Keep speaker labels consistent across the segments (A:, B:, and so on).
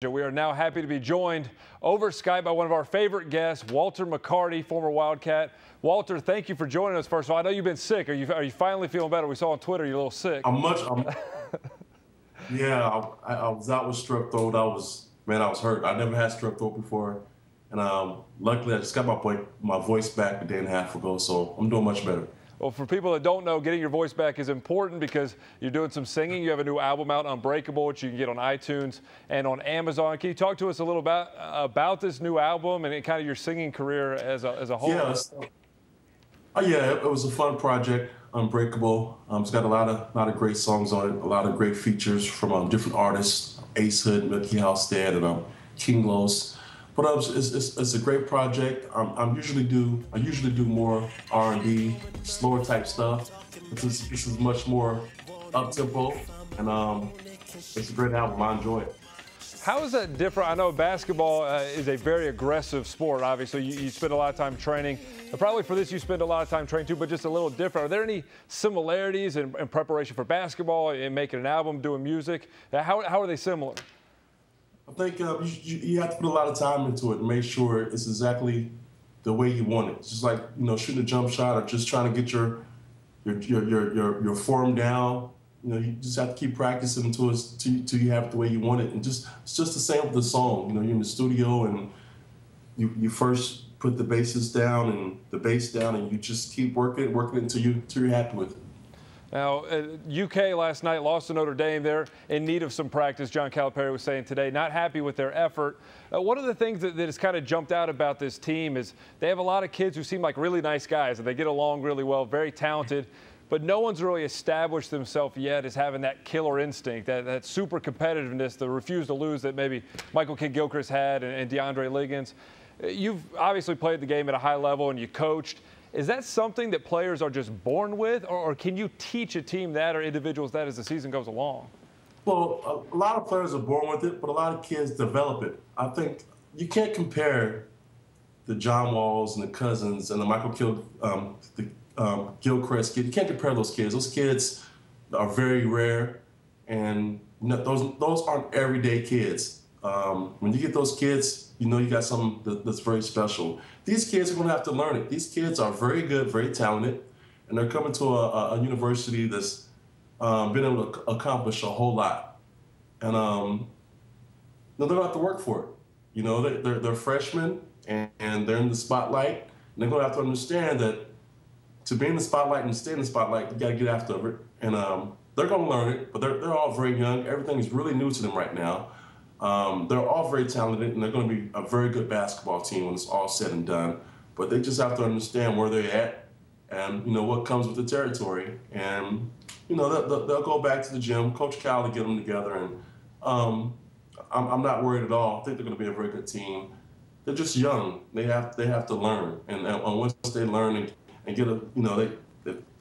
A: We are now happy to be joined over Skype by one of our favorite guests, Walter McCarty, former Wildcat. Walter, thank you for joining us. First of all, I know you've been sick. Are you finally feeling better? We saw on Twitter you're a little sick.
B: Yeah, I was out with strep throat. I was hurt. I never had strep throat before, and luckily I just got my voice back a day and a half ago, so I'm doing much better.
A: Well, for people that don't know, getting your voice back is important because you're doing some singing. You have a new album out, Unbreakable, which you can get on iTunes and on Amazon. Can you talk to us a little about this new album and kind of your singing career as a whole?
B: Yeah, it was a fun project, Unbreakable. It's got a lot of great songs on it, a lot of great features from different artists, Ace Hood, Milky Halstead, and King Los. But it's a great project. I usually do more R&B, slower type stuff. This is much more up tempo, and it's a great album. I enjoy it.
A: How is that different? I know basketball is a very aggressive sport. Obviously, you spend a lot of time training. And probably for this, you spend a lot of time training too, but just a little different. Are there any similarities in preparation for basketball, in making an album, doing music? How are they similar?
B: I think you have to put a lot of time into it and make sure it's exactly the way you want it. It's just like, shooting a jump shot or just trying to get your form down. You just have to keep practicing until you have it the way you want it. And it's just the same with the song. You're in the studio and you first put the bass down and you just keep working it until you're happy with it.
A: Now, UK last night lost to Notre Dame. They're in need of some practice, John Calipari was saying today. Not happy with their effort. One of the things that has kind of jumped out about this team is they have a lot of kids who seem like really nice guys, and they get along really well, very talented, but no one's really established themselves yet as having that killer instinct, that super competitiveness, the refuse to lose that maybe Michael Kidd-Gilchrist had and DeAndre Liggins. You've obviously played the game at a high level and you coached. Is that something that players are just born with, or can you teach a team that or individuals that as the season goes along?
B: Well, a lot of players are born with it, but a lot of kids develop it. I think you can't compare the John Walls and the Cousins and the Michael Gilchrist kid. You can't compare those kids. Those kids are very rare, and those aren't everyday kids. When you get those kids, you got something that's very special. These kids are going to have to learn it. These kids are very good, very talented, and they're coming to a university that's been able to accomplish a whole lot. And they're going to have to work for it. They're freshmen, and they're in the spotlight, and they're going to have to understand that to be in the spotlight and stay in the spotlight, you got to get after it. And they're going to learn it, but they're all very young. Everything is really new to them right now. They're all very talented, and they're going to be a very good basketball team when it's all said and done. But they just have to understand where they're at and, what comes with the territory. And, they'll go back to the gym. Coach Cal will get them together. And I'm not worried at all. I think they're going to be a very good team. They're just young. They have to learn. And once they learn and get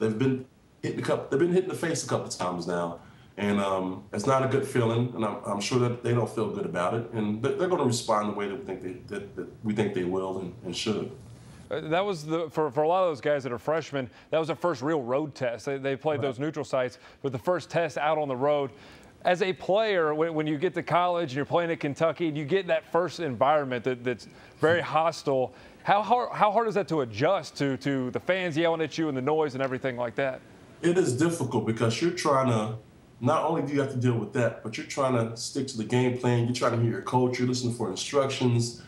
B: they've been hit in the face a couple of times now. And it's not a good feeling, and I'm sure that they don't feel good about it. And they're going to respond the way that we think they will and should.
A: That was for a lot of those guys that are freshmen, that was their first real road test. They played those neutral sites, but the first test out on the road. As a player, when you get to college and you're playing at Kentucky and you get that first environment that's very hostile, how hard is that to adjust to the fans yelling at you and the noise and everything like that?
B: It is difficult because you're trying to. Not only do you have to deal with that, but you're trying to stick to the game plan. You're trying to hear your coach. You're listening for instructions,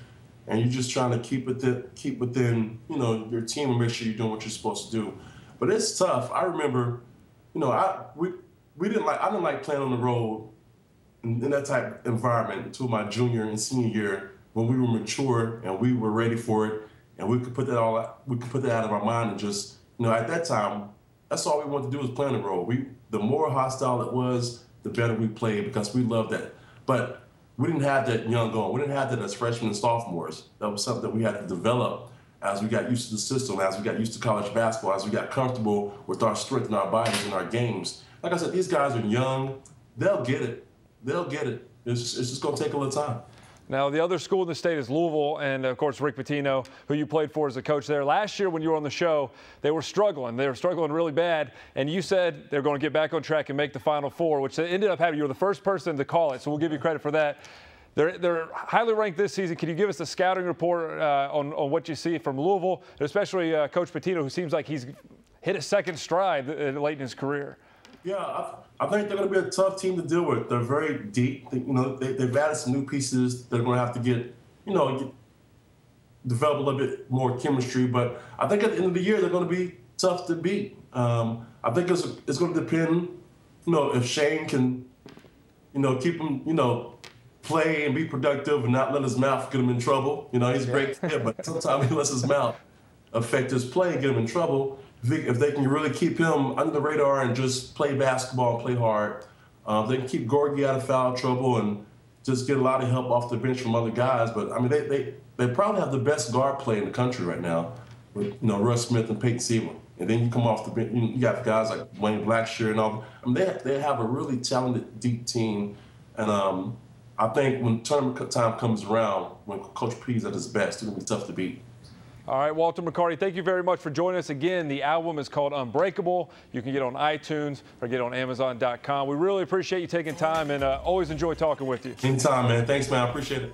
B: and you're just trying to keep within your team and make sure you're doing what you're supposed to do. But it's tough. I remember, I didn't like playing on the road in that type of environment until my junior and senior year when we were mature and we were ready for it, and we could put that out of our mind and just at that time. That's all we wanted to do was play on the road. The more hostile it was, the better we played because we loved that. But we didn't have that young going. We didn't have that as freshmen and sophomores. That was something that we had to develop as we got used to the system, as we got used to college basketball, as we got comfortable with our strength and our bodies and our games. Like I said, these guys are young. They'll get it. They'll get it. It's just going to take a little time.
A: Now, the other school in the state is Louisville, and, of course, Rick Pitino, who you played for as a coach there. Last year when you were on the show, they were struggling. They were struggling really bad, and you said they were going to get back on track and make the Final Four, which ended up happening. You were the first person to call it, so we'll give you credit for that. They're highly ranked this season. Can you give us a scouting report on what you see from Louisville, especially Coach Pitino, who seems like he's hit a second stride late in his career?
B: Yeah, I think they're going to be a tough team to deal with. They're very deep. They've added some new pieces. They're going to have to get develop a little bit more chemistry. But I think at the end of the year, they're going to be tough to beat. I think it's going to depend, if Shane can, keep him, play and be productive and not let his mouth get him in trouble. He's a great kid, but sometimes he lets his mouth affect his play and get him in trouble. If they can really keep him under the radar and just play basketball and play hard, they can keep Gorgie out of foul trouble and just get a lot of help off the bench from other guys. But, I mean, they probably have the best guard play in the country right now with, Russ Smith and Peyton Seaman. And then you come off the bench, you got guys like Wayne Blackshear and all. I mean, they have a really talented, deep team. And I think when tournament time comes around, when Coach P's at his best, it's going to be tough to beat.
A: All right, Walter McCarty, thank you very much for joining us again. The album is called Unbreakable. You can get it on iTunes or get it on Amazon.com. We really appreciate you taking time and always enjoy talking with you.
B: Anytime, man. Thanks, man. I appreciate it.